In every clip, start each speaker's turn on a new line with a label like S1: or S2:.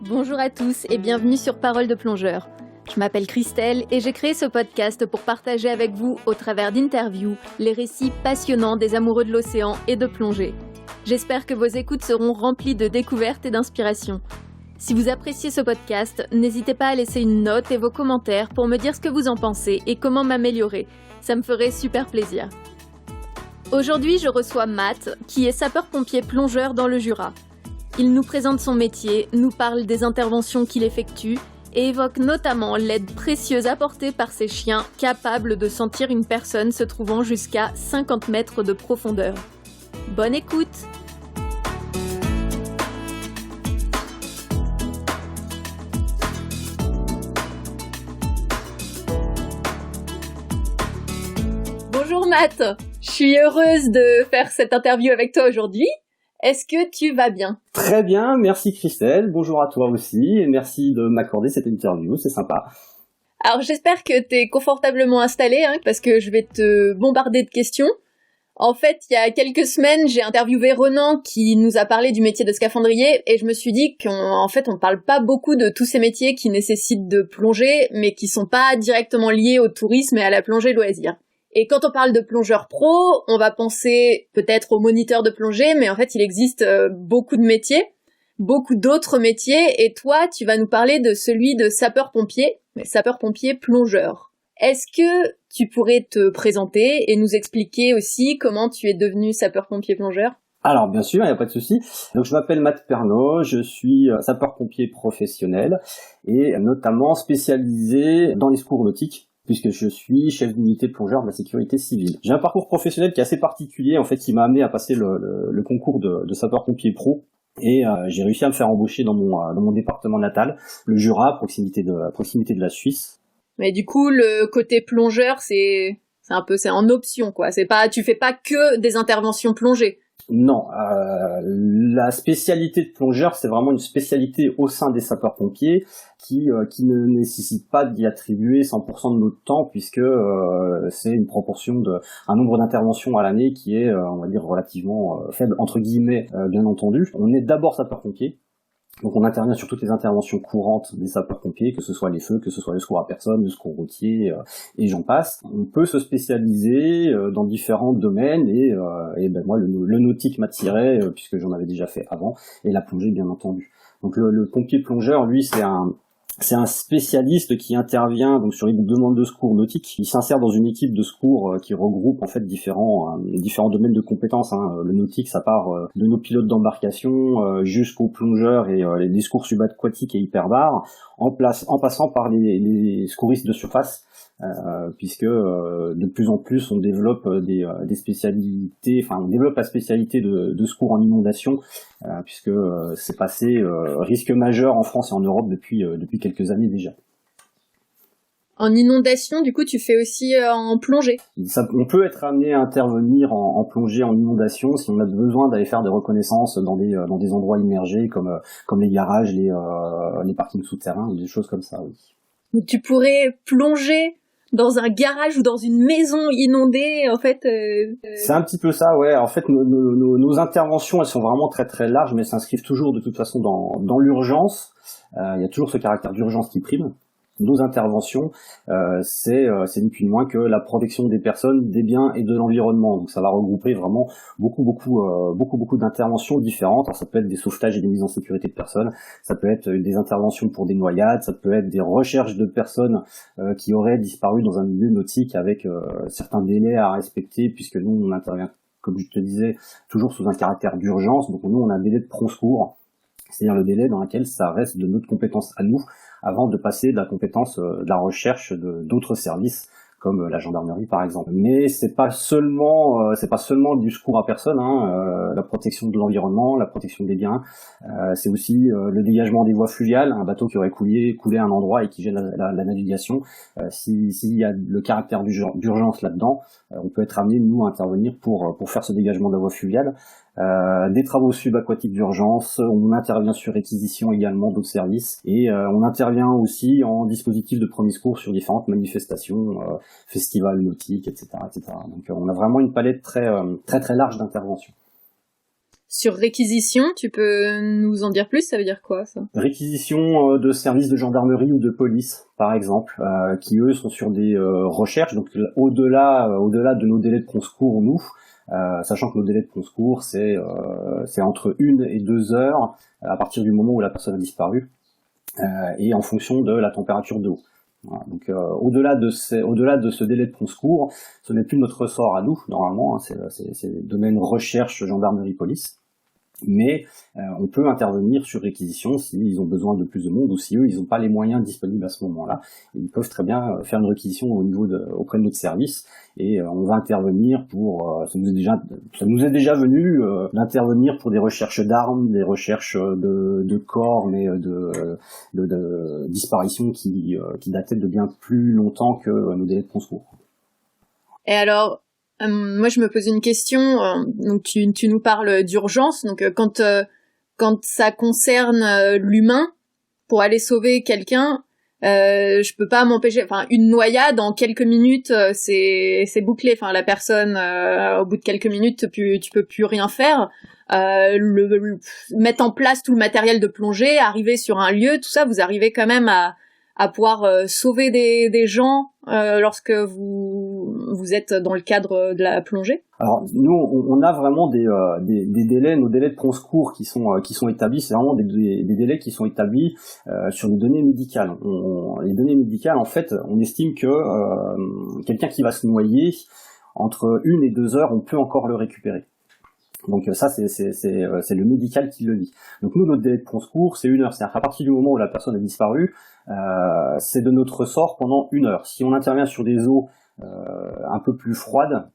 S1: Bonjour à tous et bienvenue sur Parole de plongeur. Je m'appelle Christelle et j'ai créé ce podcast pour partager avec vous, au travers d'interviews, les récits passionnants des amoureux de l'océan et de plongée. J'espère que vos écoutes seront remplies de découvertes et d'inspiration. Si vous appréciez ce podcast, n'hésitez pas à laisser une note et vos commentaires pour me dire ce que vous en pensez et comment m'améliorer. Ça me ferait super plaisir. Aujourd'hui, je reçois Matt, qui est sapeur-pompier plongeur dans le Jura. Il nous présente son métier, nous parle des interventions qu'il effectue et évoque notamment l'aide précieuse apportée par ses chiens capables de sentir une personne se trouvant jusqu'à 50 mètres de profondeur. Bonne écoute! Bonjour Matt, je suis heureuse de faire cette interview avec toi aujourd'hui. Est-ce que tu vas bien?
S2: Très bien, merci Christelle, bonjour à toi aussi, et merci de m'accorder cette interview, c'est sympa.
S1: Alors j'espère que tu es confortablement installé, parce que je vais te bombarder de questions. En fait, il y a quelques semaines, j'ai interviewé Renan qui nous a parlé du métier de scaphandrier, et je me suis dit on parle pas beaucoup de tous ces métiers qui nécessitent de plonger, mais qui sont pas directement liés au tourisme et à la plongée loisir. Et quand on parle de plongeur pro, on va penser peut-être aux moniteurs de plongée, mais en fait, il existe beaucoup de métiers, beaucoup d'autres métiers, et toi, tu vas nous parler de celui de sapeur-pompier, mais sapeur-pompier plongeur. Est-ce que tu pourrais te présenter et nous expliquer aussi comment tu es devenu sapeur-pompier plongeur ?
S2: Alors bien sûr, il n'y a pas de souci. Donc je m'appelle Matt Pernaut, je suis sapeur-pompier professionnel et notamment spécialisé dans les secours nautiques, puisque je suis chef d'unité plongeur de la sécurité civile. J'ai un parcours professionnel qui est assez particulier, en fait, qui m'a amené à passer le concours de sapeur-pompier pro, et j'ai réussi à me faire embaucher dans mon département natal, le Jura, à proximité de la Suisse.
S1: Mais du coup, le côté plongeur, c'est en option, quoi. Tu fais pas que des interventions plongées.
S2: Non, la spécialité de plongeur, c'est vraiment une spécialité au sein des sapeurs-pompiers qui ne nécessite pas d'y attribuer 100% de notre temps, puisque c'est une proportion un nombre d'interventions à l'année qui est, on va dire, relativement faible, entre guillemets, bien entendu. On est d'abord sapeur-pompier. Donc on intervient sur toutes les interventions courantes des sapeurs-pompiers, que ce soit les feux, que ce soit le secours à personne, le secours routier, et j'en passe. On peut se spécialiser dans différents domaines, et moi le nautique m'attirait, puisque j'en avais déjà fait avant, et la plongée bien entendu. Donc le pompier plongeur, lui, c'est un spécialiste qui intervient donc sur les demandes de secours nautiques. Il s'insère dans une équipe de secours qui regroupe en fait différents domaines de compétences. Le nautique, ça part de nos pilotes d'embarcation jusqu'aux plongeurs et les secours subaquatiques et hyperbares, en passant par les secouristes de surface. Puisque de plus en plus on développe des spécialités, on développe la spécialité de secours en inondation, puisque c'est passé risque majeur en France et en Europe depuis quelques années déjà.
S1: En inondation, du coup, tu fais aussi en plongée.
S2: On peut être amené à intervenir en plongée, en inondation, si on a besoin d'aller faire des reconnaissances dans des endroits immergés comme les garages, les parkings souterrains, des choses comme ça, oui.
S1: Donc tu pourrais plonger dans un garage ou dans une maison inondée, en fait.
S2: C'est un petit peu ça, ouais. En fait, nos interventions, elles sont vraiment très très larges, mais s'inscrivent toujours de toute façon dans l'urgence. Il y a toujours ce caractère d'urgence qui prime. Nos interventions, c'est ni plus ni moins que la protection des personnes, des biens et de l'environnement. Donc ça va regrouper vraiment beaucoup d'interventions différentes. Alors ça peut être des sauvetages et des mises en sécurité de personnes, ça peut être des interventions pour des noyades, ça peut être des recherches de personnes qui auraient disparu dans un milieu nautique avec certains délais à respecter, puisque nous on intervient, comme je te disais, toujours sous un caractère d'urgence. Donc nous on a un délai de prompt secours, c'est-à-dire le délai dans lequel ça reste de notre compétence à nous, avant de passer de la compétence de la recherche d'autres services, comme la gendarmerie par exemple. Mais c'est pas seulement du secours à personne, la protection de l'environnement, la protection des biens, c'est aussi le dégagement des voies fluviales, un bateau qui aurait coulé à un endroit et qui gêne la navigation. S'il y a le caractère d'urgence là-dedans, on peut être amené nous à intervenir pour faire ce dégagement de la voie fluviale. Des travaux subaquatiques d'urgence, on intervient sur réquisition également d'autres services, et on intervient aussi en dispositif de premier secours sur différentes manifestations, festivals nautiques, etc., etc. Donc on a vraiment une palette très très très large d'interventions.
S1: sur réquisition, tu peux nous en dire plus? Ça veut dire quoi, ça?
S2: Réquisition de services de gendarmerie ou de police, par exemple, qui eux sont sur des recherches. Donc au-delà de nos délais de prompt-secours, nous, sachant que nos délais de prompt-secours c'est entre 1 et 2 heures à partir du moment où la personne a disparu, et en fonction de la température d'eau. Voilà, donc au-delà de ce délai de prompt-secours, ce n'est plus notre ressort à nous normalement, hein, c'est le domaine recherche gendarmerie police. Mais on peut intervenir sur réquisition s'ils ont besoin de plus de monde ou si eux ils n'ont pas les moyens disponibles à ce moment-là. Ils peuvent très bien faire une réquisition auprès de notre service, et on va intervenir pour ça nous est déjà venu d'intervenir pour des recherches d'armes, des recherches de corps, mais de disparitions qui dataient de bien plus longtemps que nos délais de prompt-secours.
S1: Et alors, moi, je me pose une question. Donc, tu nous parles d'urgence. Donc, quand ça concerne l'humain, pour aller sauver quelqu'un, je peux pas m'empêcher. Enfin, une noyade en quelques minutes, c'est bouclé. Enfin, la personne, au bout de quelques minutes, tu peux plus rien faire. Mettre en place tout le matériel de plongée, arriver sur un lieu, tout ça, vous arrivez quand même à pouvoir sauver des gens lorsque vous êtes dans le cadre de la plongée?
S2: Alors nous, on a vraiment des délais, nos délais de prompt-secours qui sont établis. C'est vraiment des délais qui sont établis sur les données médicales. Les données médicales, en fait, on estime que quelqu'un qui va se noyer, entre 1 et 2 heures, on peut encore le récupérer. Donc ça, c'est le médical qui le dit. Donc nous, notre délai de prompt-secours, c'est 1 heure. C'est-à-dire qu'à partir du moment où la personne a disparu, c'est de notre ressort pendant 1 heure. Si on intervient sur des eaux un peu plus froides,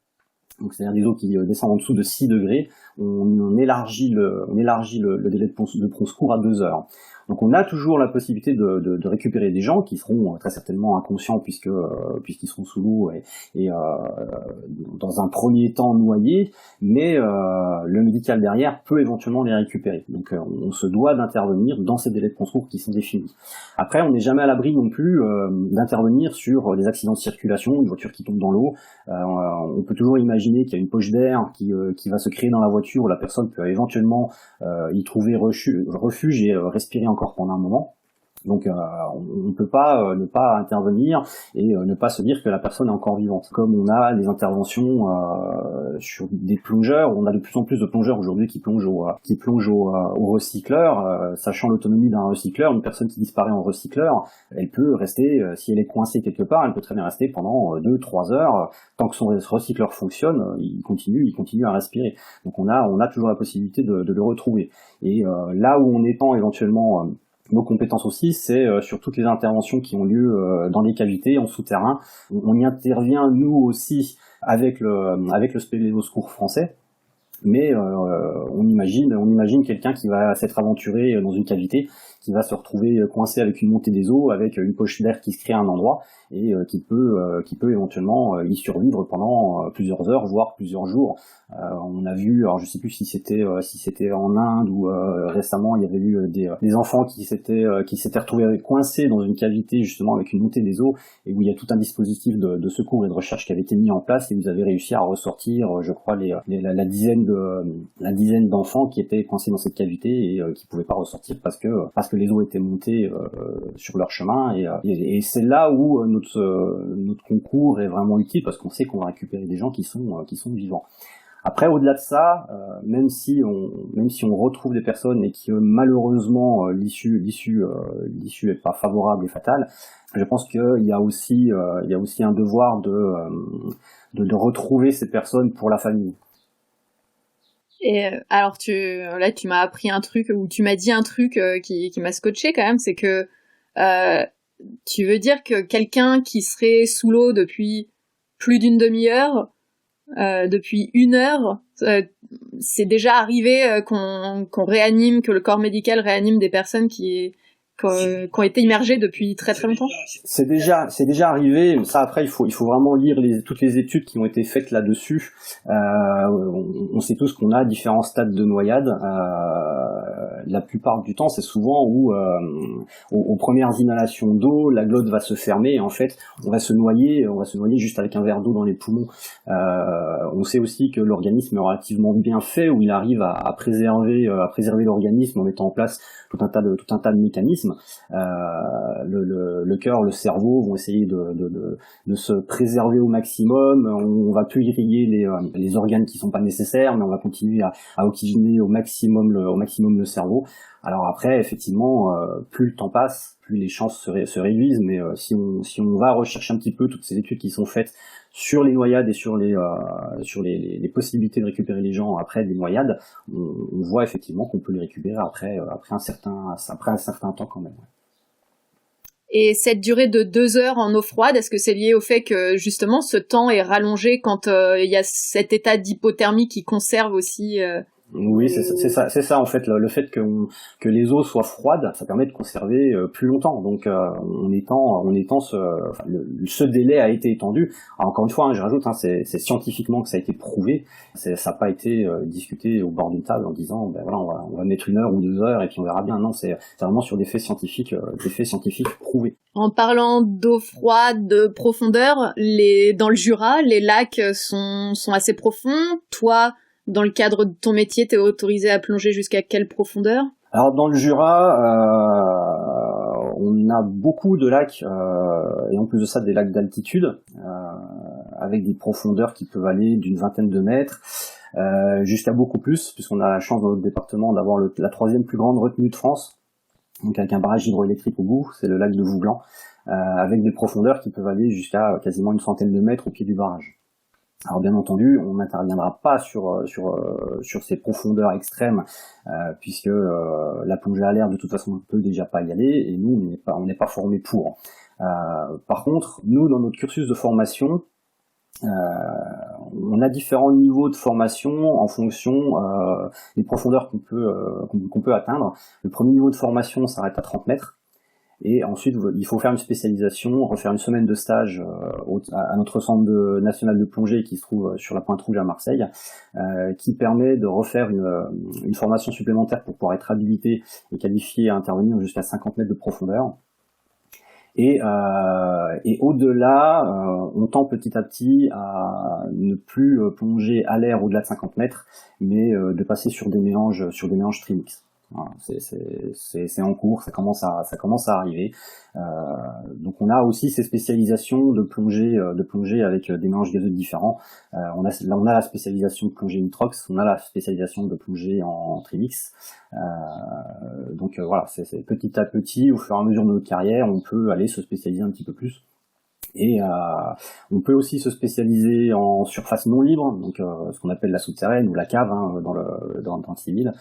S2: donc c'est-à-dire des eaux qui descendent en dessous de 6 degrés, on élargit le délai de prompt-secours à 2 heures. Donc on a toujours la possibilité de récupérer des gens qui seront très certainement inconscients puisqu'ils seront sous l'eau et dans un premier temps noyés, mais le médical derrière peut éventuellement les récupérer. Donc on se doit d'intervenir dans ces délais de prompt-secours qui sont définis. Après, on n'est jamais à l'abri non plus d'intervenir sur des accidents de circulation, une voiture qui tombe dans l'eau. On peut toujours imaginer qu'il y a une poche d'air qui va se créer dans la voiture, où la personne peut éventuellement y trouver refuge et respirer encore pendant un moment. Donc on ne peut pas ne pas intervenir et ne pas se dire que la personne est encore vivante. Comme on a les interventions sur des plongeurs, on a de plus en plus de plongeurs aujourd'hui qui plongent au recycleur, sachant l'autonomie d'un recycleur. Une personne qui disparaît en recycleur, elle peut rester, si elle est coincée quelque part, elle peut très bien rester pendant 2-3 heures, tant que son recycleur fonctionne, il continue à respirer. Donc on a toujours la possibilité de le retrouver. Et là où on étend éventuellement nos compétences aussi, c'est sur toutes les interventions qui ont lieu dans les cavités, en souterrain. On y intervient nous aussi avec le spéléosecours français, mais on imagine quelqu'un qui va s'être aventuré dans une cavité, qui va se retrouver coincé avec une montée des eaux, avec une poche d'air qui se crée à un endroit et qui peut éventuellement y survivre pendant plusieurs heures, voire plusieurs jours. On a vu, alors je sais plus si c'était en Inde ou récemment, il y avait eu des enfants qui s'étaient retrouvés coincés dans une cavité justement avec une montée des eaux, et où il y a tout un dispositif de secours et de recherche qui avait été mis en place, et ils avaient réussi à ressortir, je crois, la dizaine d'enfants qui étaient coincés dans cette cavité et qui pouvaient pas ressortir parce que les eaux étaient montées sur leur chemin, et c'est là où notre concours est vraiment utile, parce qu'on sait qu'on va récupérer des gens qui sont vivants. Après, au-delà de ça, même si on retrouve des personnes et que malheureusement l'issue est pas favorable et fatale, je pense qu'il y a aussi un devoir de retrouver ces personnes pour la famille.
S1: Et alors tu m'as appris un truc, ou tu m'as dit un truc qui m'a scotché quand même, c'est que tu veux dire que quelqu'un qui serait sous l'eau depuis plus d'une demi-heure, depuis 1 heure, c'est déjà arrivé qu'on réanime, que le corps médical réanime des personnes qui qui ont été immergés depuis très très longtemps?
S2: C'est déjà arrivé. Ça, après, il faut vraiment lire toutes les études qui ont été faites là-dessus. On sait tous qu'on a différents stades de noyade. La plupart du temps, c'est souvent où aux premières inhalations d'eau, la glotte va se fermer et en fait, on va se noyer juste avec un verre d'eau dans les poumons. On sait aussi que l'organisme est relativement bien fait, où il arrive à préserver l'organisme en mettant en place tout un tas de mécanismes. Le cœur, le cerveau vont essayer de se préserver au maximum. On va plus irriguer les organes qui sont pas nécessaires, mais on va continuer à oxygéner au maximum le cerveau. Alors après, effectivement, plus le temps passe, plus les chances se réduisent. Mais si on va rechercher un petit peu toutes ces études qui sont faites sur les noyades et sur les possibilités de récupérer les gens après des noyades, on voit effectivement qu'on peut les récupérer après un certain temps quand même.
S1: Et cette durée de 2 heures en eau froide, est-ce que c'est lié au fait que justement ce temps est rallongé quand il y a cet état d'hypothermie qui conserve aussi
S2: Oui, c'est ça en fait, le fait que les eaux soient froides, ça permet de conserver plus longtemps. Donc ce délai a été étendu. Alors, encore une fois, je rajoute, c'est scientifiquement que ça a été prouvé. Ça n'a pas été discuté au bord d'une table en disant ben voilà, on va mettre 1 heure ou 2 heures et puis on verra bien. Non, c'est vraiment sur des faits scientifiques prouvés.
S1: En parlant d'eau froide, de profondeur, dans le Jura, les lacs sont assez profonds. Toi, dans le cadre de ton métier, t'es autorisé à plonger jusqu'à quelle profondeur?
S2: Alors dans le Jura, on a beaucoup de lacs, et en plus de ça des lacs d'altitude, avec des profondeurs qui peuvent aller d'une vingtaine de mètres jusqu'à beaucoup plus, puisqu'on a la chance dans notre département d'avoir la 3e plus grande retenue de France, donc avec un barrage hydroélectrique au bout, c'est le lac de Vouglan, avec des profondeurs qui peuvent aller jusqu'à quasiment une centaine de mètres au pied du barrage. Alors bien entendu, on n'interviendra pas sur ces profondeurs extrêmes, puisque la plongée à l'air de toute façon on ne peut déjà pas y aller, et nous on n'est pas formé pour. Par contre, nous dans notre cursus de formation, on a différents niveaux de formation en fonction des profondeurs qu'on peut atteindre. Le premier niveau de formation s'arrête à 30 mètres. Et ensuite, il faut faire une spécialisation, refaire une semaine de stage à notre centre national de plongée qui se trouve sur la Pointe Rouge à Marseille, qui permet de refaire une formation supplémentaire pour pouvoir être habilité et qualifié à intervenir jusqu'à 50 mètres de profondeur. Et au-delà, on tend petit à petit à ne plus plonger à l'air au-delà de 50 mètres, mais de passer sur des mélanges trimix. Voilà, c'est en cours, ça commence à arriver. Donc on a aussi ces spécialisations de plongée avec des mélanges gazeux différents. On a la spécialisation de plongée nitrox, on a la spécialisation de plongée en trimix. Donc voilà, c'est petit à petit, au fur et à mesure de notre carrière, on peut aller se spécialiser un petit peu plus. Et on peut aussi se spécialiser en surface non libre, donc ce qu'on appelle la souterraine ou la cave dans le civil.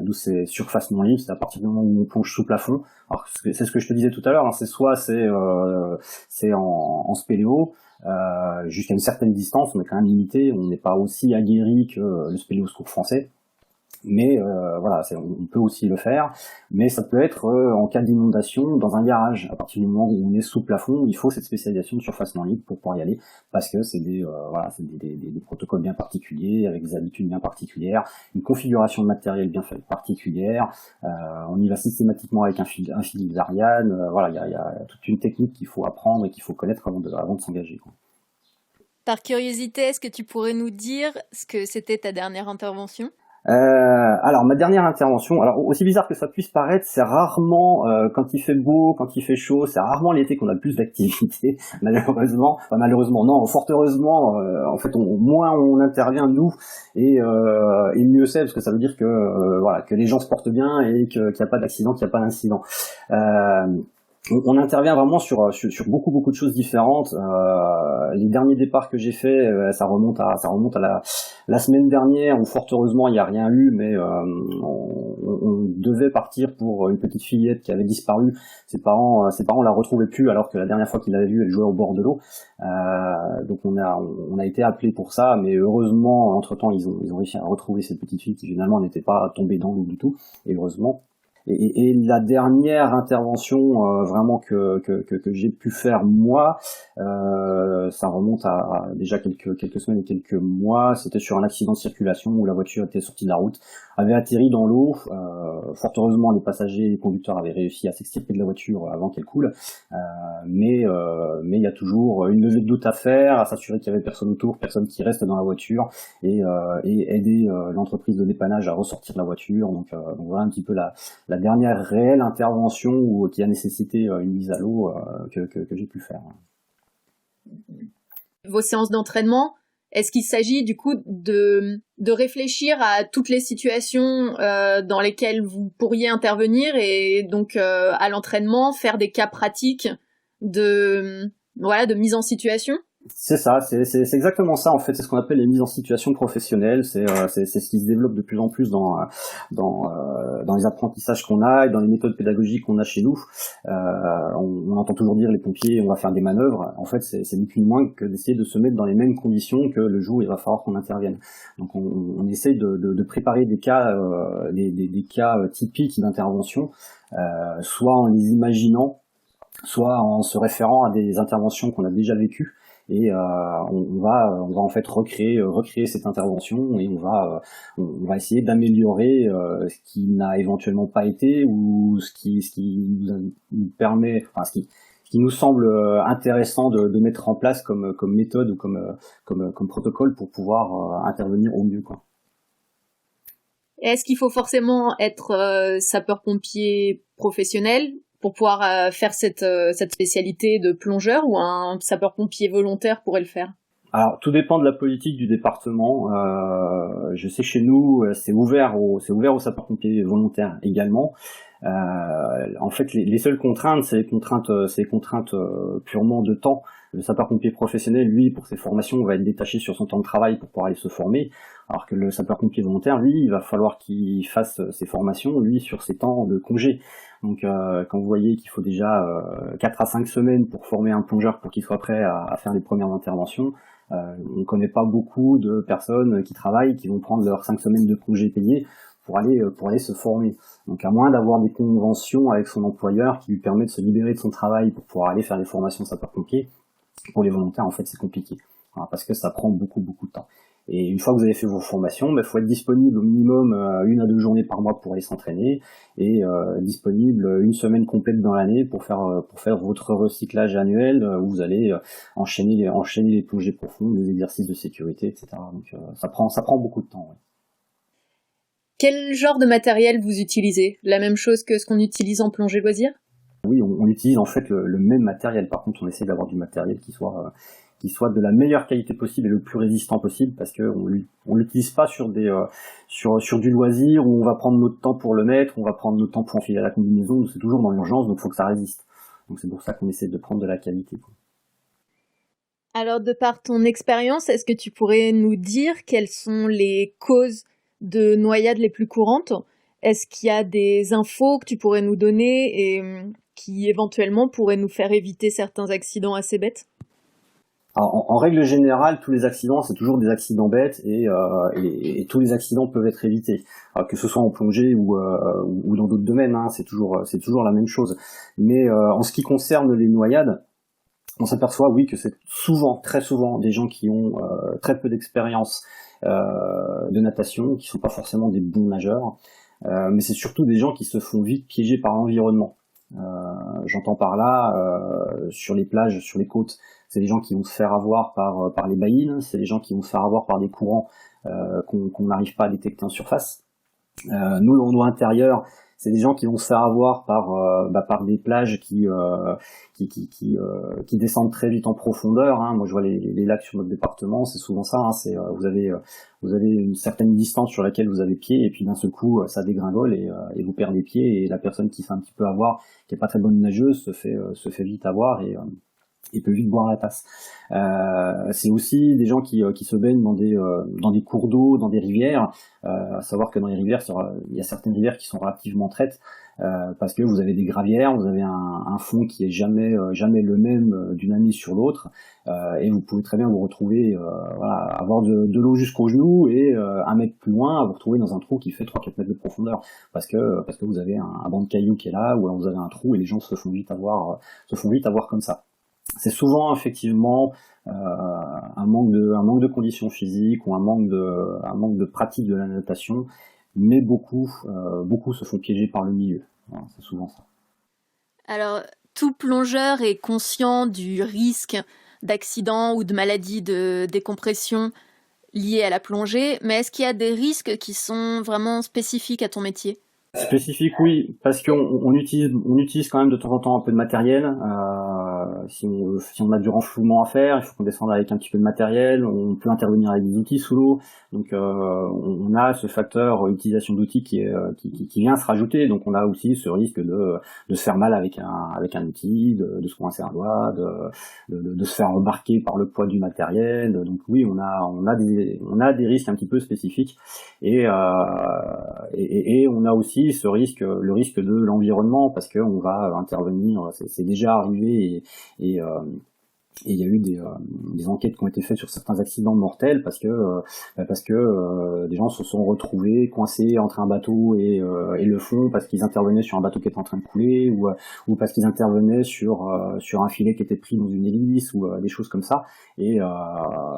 S2: D'où c'est surface non libre, c'est à partir du moment où on plonge sous plafond. Alors c'est ce que je te disais tout à l'heure, c'est en spéléo jusqu'à une certaine distance, on est quand même limité, on n'est pas aussi aguerri que le spéléoscope français. Mais voilà, on peut aussi le faire, mais ça peut être en cas d'inondation dans un garage. À partir du moment où on est sous plafond, il faut cette spécialisation de surface non libre pour pouvoir y aller, parce que c'est des protocoles bien particuliers, avec des habitudes bien particulières, une configuration de matériel bien particulière. On y va systématiquement avec un fil Ariane. Voilà, il y a toute une technique qu'il faut apprendre et qu'il faut connaître avant de s'engager, quoi.
S1: Par curiosité, est-ce que tu pourrais nous dire ce que c'était ta dernière intervention ?
S2: Alors ma dernière intervention, alors aussi bizarre que ça puisse paraître, c'est rarement quand il fait beau, quand il fait chaud, c'est rarement l'été qu'on a le plus d'activité, malheureusement. Enfin, malheureusement, non, fort heureusement, en fait, moins on intervient nous, et mieux c'est, parce que ça veut dire que voilà, que les gens se portent bien et qu'il n'y a pas d'accident, qu'il n'y a pas d'incident. On intervient vraiment sur beaucoup de choses différentes. Les derniers départs que j'ai fait, ça remonte à la semaine dernière où fort heureusement il n'y a rien eu, mais on devait partir pour une petite fillette qui avait disparu. Ses parents la retrouvaient plus alors que la dernière fois qu'ils l'avaient vue, elle jouait au bord de l'eau. Donc on a été appelé pour ça, mais heureusement entre temps ils ont réussi à retrouver cette petite fille qui finalement n'était pas tombée dans l'eau du tout, et heureusement. Et la dernière intervention vraiment que j'ai pu faire moi, ça remonte à déjà quelques semaines et quelques mois. C'était sur un accident de circulation où la voiture était sortie de la route, avait atterri dans l'eau. Fort heureusement, les passagers et les conducteurs avaient réussi à s'extirper de la voiture avant qu'elle coule. Mais il y a toujours une levée de doute à faire, à s'assurer qu'il y avait personne autour, personne qui reste dans la voiture, et aider l'entreprise de dépannage à ressortir de la voiture. Donc voilà un petit peu la dernière réelle intervention qui a nécessité une mise à l'eau que j'ai pu faire.
S1: Vos séances d'entraînement, est-ce qu'il s'agit du coup de réfléchir à toutes les situations dans lesquelles vous pourriez intervenir et donc à l'entraînement faire des cas pratiques de mise en situation?
S2: C'est ça, c'est exactement ça en fait. C'est ce qu'on appelle les mises en situation professionnelles. C'est ce qui se développe de plus en plus dans les apprentissages qu'on a et dans les méthodes pédagogiques qu'on a chez nous. On entend toujours dire les pompiers, on va faire des manœuvres. En fait, c'est ni plus ni moins que d'essayer de se mettre dans les mêmes conditions que le jour où il va falloir qu'on intervienne. Donc on essaye de préparer des cas des cas typiques d'intervention, soit en les imaginant, soit en se référant à des interventions qu'on a déjà vécues. Et on va en fait recréer cette intervention, et on va essayer d'améliorer ce qui n'a éventuellement pas été, ou ce qui nous permet, enfin ce qui nous semble intéressant de mettre en place comme méthode ou comme protocole pour pouvoir intervenir au mieux, quoi.
S1: Est-ce qu'il faut forcément être sapeur-pompier professionnel pour pouvoir faire cette spécialité de plongeur, ou un sapeur-pompier volontaire pourrait le faire?
S2: Alors, tout dépend de la politique du département. Je sais chez nous, c'est ouvert aux sapeurs-pompiers volontaires également. En fait, les seules contraintes, c'est les contraintes purement de temps. Le sapeur-pompier professionnel, lui, pour ses formations, va être détaché sur son temps de travail pour pouvoir aller se former, alors que le sapeur-pompier volontaire, lui, il va falloir qu'il fasse ses formations, lui, sur ses temps de congé. Donc, quand vous voyez qu'il faut déjà 4 à 5 semaines pour former un plongeur pour qu'il soit prêt à faire les premières interventions, on connaît pas beaucoup de personnes qui travaillent, qui vont prendre leurs 5 semaines de congé payés pour aller se former. Donc à moins d'avoir des conventions avec son employeur qui lui permet de se libérer de son travail pour pouvoir aller faire les formations sapeurs-pompiers, pour les volontaires en fait c'est compliqué, voilà, parce que ça prend beaucoup de temps. Et une fois que vous avez fait vos formations, faut être disponible au minimum 1 à 2 journées par mois pour aller s'entraîner, et disponible 1 semaine complète dans l'année pour faire votre recyclage annuel, où vous allez enchaîner les plongées profondes, les exercices de sécurité, etc. Donc ça prend beaucoup de temps. Ouais.
S1: Quel genre de matériel vous utilisez? La même chose que ce qu'on utilise en plongée loisir?
S2: Oui, on utilise en fait le même matériel. Par contre, on essaie d'avoir du matériel qui soit de la meilleure qualité possible et le plus résistant possible, parce que on l'utilise pas sur du loisir où on va prendre notre temps pour le mettre, on va prendre notre temps pour enfiler la combinaison. C'est toujours dans l'urgence, donc il faut que ça résiste. Donc c'est pour ça qu'on essaie de prendre de la qualité, quoi.
S1: Alors, de par ton expérience, est-ce que tu pourrais nous dire quelles sont les causes de noyades les plus courantes? Est-ce qu'il y a des infos que tu pourrais nous donner et qui éventuellement pourraient nous faire éviter certains accidents assez bêtes?
S2: Alors, en règle générale, tous les accidents, c'est toujours des accidents bêtes, et tous les accidents peuvent être évités, que ce soit en plongée ou dans d'autres domaines, hein, c'est toujours la même chose. Mais en ce qui concerne les noyades, on s'aperçoit, oui, que c'est très souvent des gens qui ont très peu d'expérience de natation, qui sont pas forcément des bons nageurs, mais c'est surtout des gens qui se font vite piéger par l'environnement. J'entends par là, sur les plages, sur les côtes, c'est des gens qui vont se faire avoir par les baïnes, c'est des gens qui vont se faire avoir par des courants qu'on n'arrive pas à détecter en surface. Nous, dans l'eau intérieure, c'est des gens qui vont se faire avoir par des plages qui descendent très vite en profondeur, hein. Moi, je vois les lacs sur notre département, c'est souvent ça, hein. C'est vous avez une certaine distance sur laquelle vous avez pied, et puis d'un seul coup, ça dégringole, et vous perdez pied, et la personne qui se fait un petit peu avoir, qui est pas très bonne nageuse, se fait vite avoir, et peut vite boire la tasse. C'est aussi des gens qui se baignent dans des cours d'eau, dans des rivières. À savoir que dans les rivières, il y a certaines rivières qui sont relativement traites, parce que vous avez des gravières, vous avez un fond qui est jamais le même d'une année sur l'autre, et vous pouvez très bien vous retrouver, avoir de l'eau jusqu'aux genoux et un mètre plus loin, vous retrouver dans un trou qui fait 3-4 mètres de profondeur, parce que vous avez un banc de cailloux qui est là, ou alors vous avez un trou et les gens se font vite avoir comme ça. C'est souvent effectivement un manque de conditions physiques ou un manque de pratique de la natation, mais beaucoup se font piéger par le milieu. Voilà, c'est souvent ça.
S1: Alors, tout plongeur est conscient du risque d'accident ou de maladie de décompression liés à la plongée, mais est-ce qu'il y a des risques qui sont vraiment spécifiques à ton métier ?
S2: Spécifique, oui, parce qu'on utilise quand même de temps en temps un peu de matériel. Si on a du renflouement à faire, il faut qu'on descende avec un petit peu de matériel. On peut intervenir avec des outils sous l'eau. Donc on a ce facteur utilisation d'outils qui vient se rajouter. Donc on a aussi ce risque de se faire mal avec un outil, de se coincer un doigt, de se faire embarquer par le poids du matériel. Donc oui, on a des risques un petit peu spécifiques, et on a aussi le risque de l'environnement, parce que on va intervenir. C'est déjà arrivé, et il y a eu des enquêtes qui ont été faites sur certains accidents mortels parce que des gens se sont retrouvés coincés entre un bateau et le fond, parce qu'ils intervenaient sur un bateau qui était en train de couler, ou parce qu'ils intervenaient sur un filet qui était pris dans une hélice, ou des choses comme ça. Et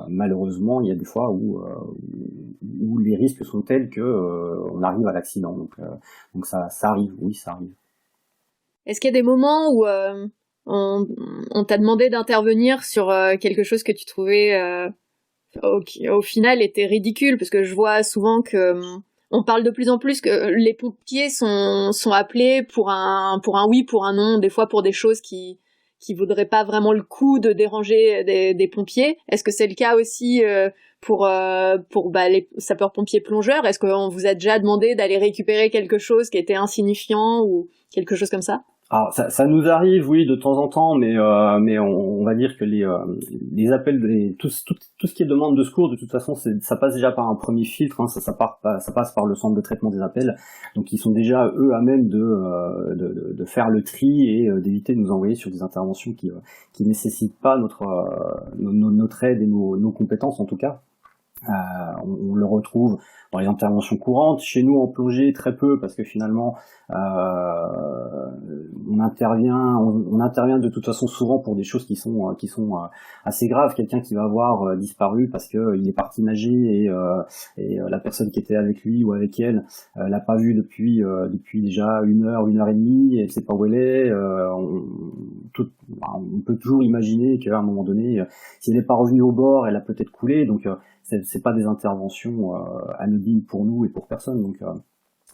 S2: malheureusement, il y a des fois où les risques sont tels que on arrive à l'accident. Donc ça arrive, oui, ça arrive.
S1: Est-ce qu'il y a des moments où on t'a demandé d'intervenir sur quelque chose que tu trouvais au final était ridicule? Parce que je vois souvent que on parle de plus en plus que les pompiers sont appelés pour un oui, pour un non, des fois pour des choses qui vaudraient pas vraiment le coup de déranger des pompiers. Est-ce que c'est le cas aussi pour les sapeurs-pompiers plongeurs? Est-ce qu'on vous a déjà demandé d'aller récupérer quelque chose qui était insignifiant ou quelque chose comme ça?
S2: Alors ça nous arrive, oui, de temps en temps, mais on va dire que les appels, tout ce qui est demande de secours, de toute façon, ça passe déjà par un premier filtre, hein, ça passe par le centre de traitement des appels, donc ils sont déjà eux à même de faire le tri et d'éviter de nous envoyer sur des interventions qui nécessitent pas notre aide et nos compétences, en tout cas. On le retrouve dans les interventions courantes. Chez nous en plongée, très peu, parce que finalement on intervient de toute façon souvent pour des choses qui sont assez graves. Quelqu'un qui va avoir disparu parce que il est parti nager, et la personne qui était avec lui ou avec elle l'a pas vu depuis déjà 1 heure et demie, et elle sait pas où elle est. On peut toujours imaginer qu'à un moment donné, si elle n'est pas revenue au bord, elle a peut-être coulé. Donc c'est pas des interventions anodines pour nous et pour personne. Donc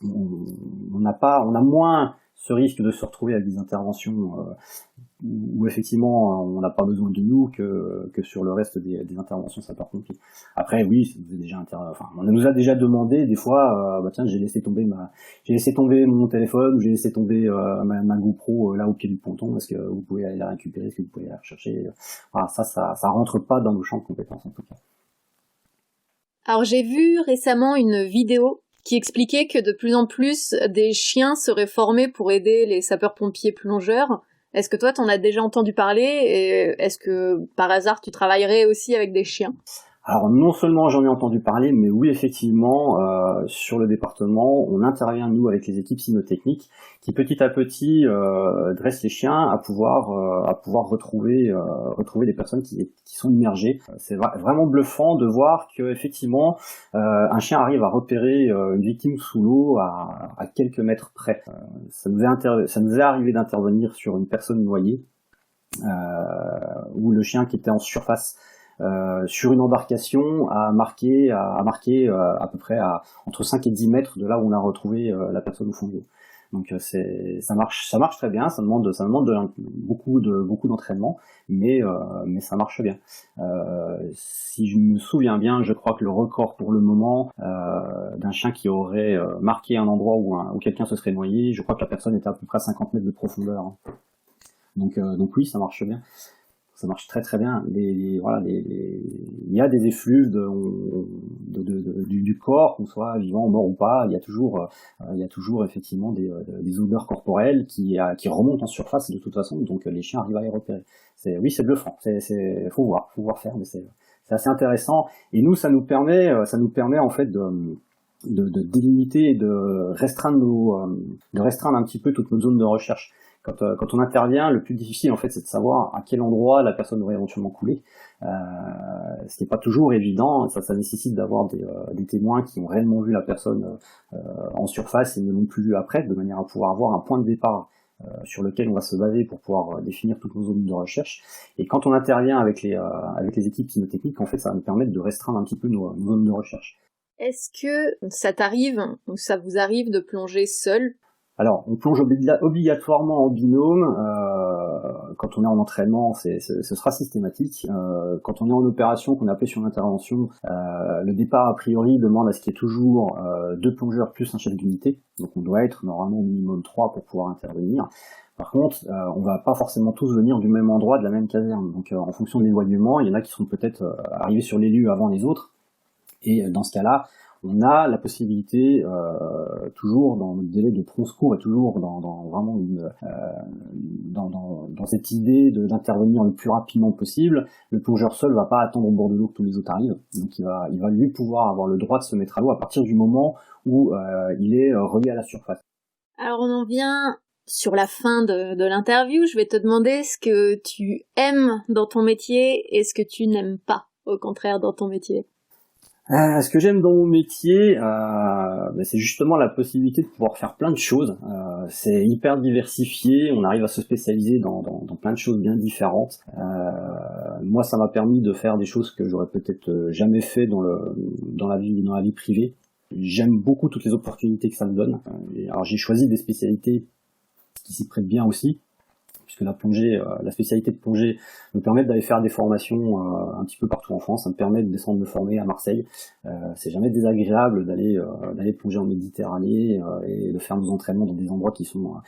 S2: on a moins ce risque de se retrouver avec des interventions où effectivement on n'a pas besoin de nous que sur le reste des interventions sapeurs-pompiers. Après oui, on nous a déjà demandé des fois, tiens, j'ai laissé tomber mon téléphone, ou j'ai laissé tomber ma GoPro là au pied du ponton, est-ce que vous pouvez aller la récupérer, est-ce que vous pouvez aller la rechercher? Voilà, ça rentre pas dans nos champs de compétences, en tout cas.
S1: Alors j'ai vu récemment une vidéo qui expliquait que de plus en plus des chiens seraient formés pour aider les sapeurs-pompiers plongeurs. Est-ce que toi t'en as déjà entendu parler, et est-ce que par hasard tu travaillerais aussi avec des chiens?
S2: Alors non seulement j'en ai entendu parler, mais oui, effectivement, sur le département, on intervient nous avec les équipes cynotechniques qui petit à petit dressent les chiens à pouvoir retrouver des personnes qui sont immergées. C'est vraiment bluffant de voir que effectivement un chien arrive à repérer une victime sous l'eau à quelques mètres près. Ça nous est arrivé d'intervenir sur une personne noyée, où le chien qui était en surface sur une embarcation a marqué à peu près entre 5 et 10 mètres de là où on a retrouvé la personne au fond de l'eau. Donc ça marche très bien, ça demande beaucoup d'entraînement, mais ça marche bien. Si je me souviens bien, je crois que le record pour le moment d'un chien qui aurait marqué un endroit où quelqu'un se serait noyé, je crois que la personne était à peu près à 50 mètres de profondeur. Donc oui, ça marche bien. Ça marche très très bien. Il y a des effluves du corps, qu'on soit vivant, mort ou pas. Il y a toujours effectivement des odeurs corporelles qui remontent en surface de toute façon. Donc les chiens arrivent à les repérer. C'est bluffant. Faut voir faire, mais c'est assez intéressant. Et nous, ça nous permet en fait de délimiter et de restreindre un petit peu toute notre zone de recherche. Quand on intervient, le plus difficile en fait, c'est de savoir à quel endroit la personne aurait éventuellement coulé. Ce qui n'est pas toujours évident. Ça nécessite d'avoir des témoins qui ont réellement vu la personne en surface et ne l'ont plus vue après, de manière à pouvoir avoir un point de départ sur lequel on va se baser pour pouvoir définir toutes nos zones de recherche. Et quand on intervient avec les équipes cynotechniques, en fait, ça va nous permettre de restreindre un petit peu nos zones de recherche.
S1: Est-ce que ça t'arrive ou ça vous arrive de plonger seul ?
S2: Alors, on plonge obligatoirement en binôme. Quand on est en entraînement, ce sera systématique. Quand on est en opération, qu'on est appelé sur l'intervention, le départ a priori demande à ce qu'il y ait toujours 2 plongeurs plus un chef d'unité. Donc on doit être normalement au minimum 3 pour pouvoir intervenir. Par contre, on va pas forcément tous venir du même endroit, de la même caserne. Donc en fonction de l'éloignement, il y en a qui seront peut-être arrivés sur les lieux avant les autres. Et dans ce cas-là, on a la possibilité, toujours dans le délai de prompt secours et toujours dans cette idée d'intervenir le plus rapidement possible. Le plongeur seul va pas attendre au bord de l'eau que tous les autres arrivent, donc il va lui pouvoir avoir le droit de se mettre à l'eau à partir du moment où il est relié à la surface.
S1: Alors on en vient sur la fin de l'interview. Je vais te demander ce que tu aimes dans ton métier et ce que tu n'aimes pas, au contraire, dans ton métier.
S2: Ce que j'aime dans mon métier, c'est justement la possibilité de pouvoir faire plein de choses. C'est hyper diversifié, on arrive à se spécialiser dans plein de choses bien différentes. Moi, ça m'a permis de faire des choses que j'aurais peut-être jamais fait dans la vie privée. J'aime beaucoup toutes les opportunités que ça me donne. Alors j'ai choisi des spécialités qui s'y prêtent bien aussi, puisque la spécialité de plongée me permet d'aller faire des formations un petit peu partout en France. Ça me permet de descendre me former à Marseille. C'est jamais désagréable d'aller plonger en Méditerranée et de faire nos entraînements dans des endroits qui sont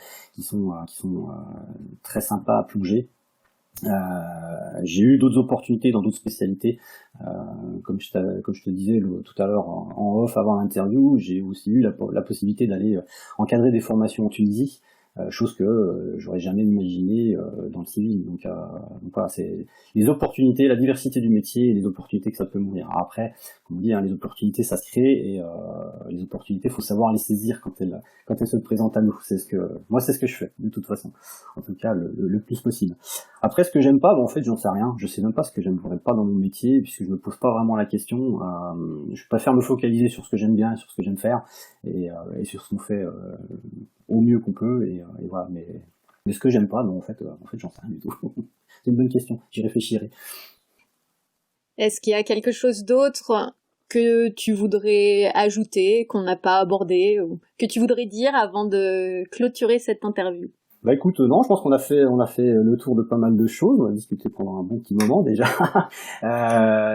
S2: très sympas à plonger. J'ai eu d'autres opportunités dans d'autres spécialités, comme je te disais tout à l'heure en off avant l'interview. J'ai aussi eu la possibilité d'aller encadrer des formations en Tunisie. Chose que j'aurais jamais imaginé dans le civil. Donc voilà, c'est les opportunités, la diversité du métier et les opportunités que ça peut m'ouvrir. Après, comme on dit, les opportunités ça se crée et les opportunités, faut savoir les saisir quand elles se présentent à nous. C'est ce que je fais de toute façon, en tout cas le plus possible. Après, ce que j'aime pas, en fait, j'en sais rien. Je sais même pas ce que j'aimerais pas dans mon métier puisque je me pose pas vraiment la question. Je préfère me focaliser sur ce que j'aime bien, sur ce que j'aime faire et sur ce qu'on fait au mieux qu'on peut et voilà, mais ce que j'aime pas, en fait j'en sais rien du tout. C'est une bonne question, j'y réfléchirai.
S1: Est-ce qu'il y a quelque chose d'autre que tu voudrais ajouter, qu'on n'a pas abordé, ou que tu voudrais dire avant de clôturer cette interview?
S2: Bah écoute, non, je pense qu'on a fait le tour de pas mal de choses. On a discuté pendant un bon petit moment déjà.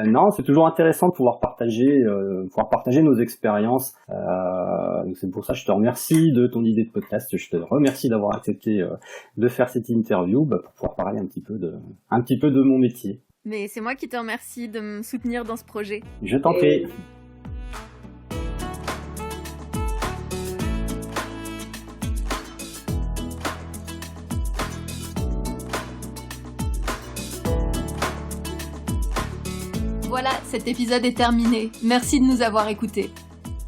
S2: Non, c'est toujours intéressant de pouvoir partager nos expériences. Donc c'est pour ça que je te remercie de ton idée de podcast. Je te remercie d'avoir accepté de faire cette interview pour pouvoir parler un petit peu de mon métier.
S1: Mais c'est moi qui te remercie de me soutenir dans ce projet.
S2: Je t'en prie.
S1: Voilà, cet épisode est terminé. Merci de nous avoir écoutés.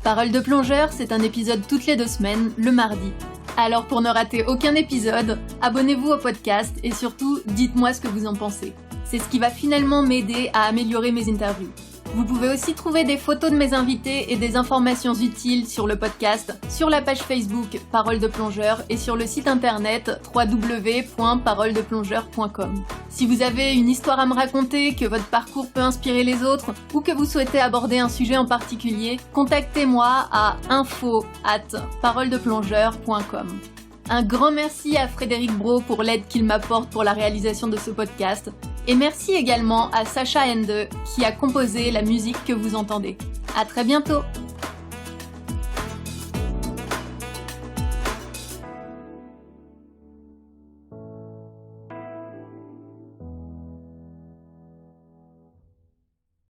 S1: Parole de plongeur, c'est un épisode toutes les 2 semaines, le mardi. Alors pour ne rater aucun épisode, abonnez-vous au podcast et surtout, dites-moi ce que vous en pensez. C'est ce qui va finalement m'aider à améliorer mes interviews. Vous pouvez aussi trouver des photos de mes invités et des informations utiles sur le podcast, sur la page Facebook Parole de plongeur et sur le site internet www.paroledeplongeur.com. Si vous avez une histoire à me raconter, que votre parcours peut inspirer les autres ou que vous souhaitez aborder un sujet en particulier, contactez-moi à info@paroledeplongeur.com. Un grand merci à Frédéric Brault pour l'aide qu'il m'apporte pour la réalisation de ce podcast. Et merci également à Sacha Ende qui a composé la musique que vous entendez. À très bientôt!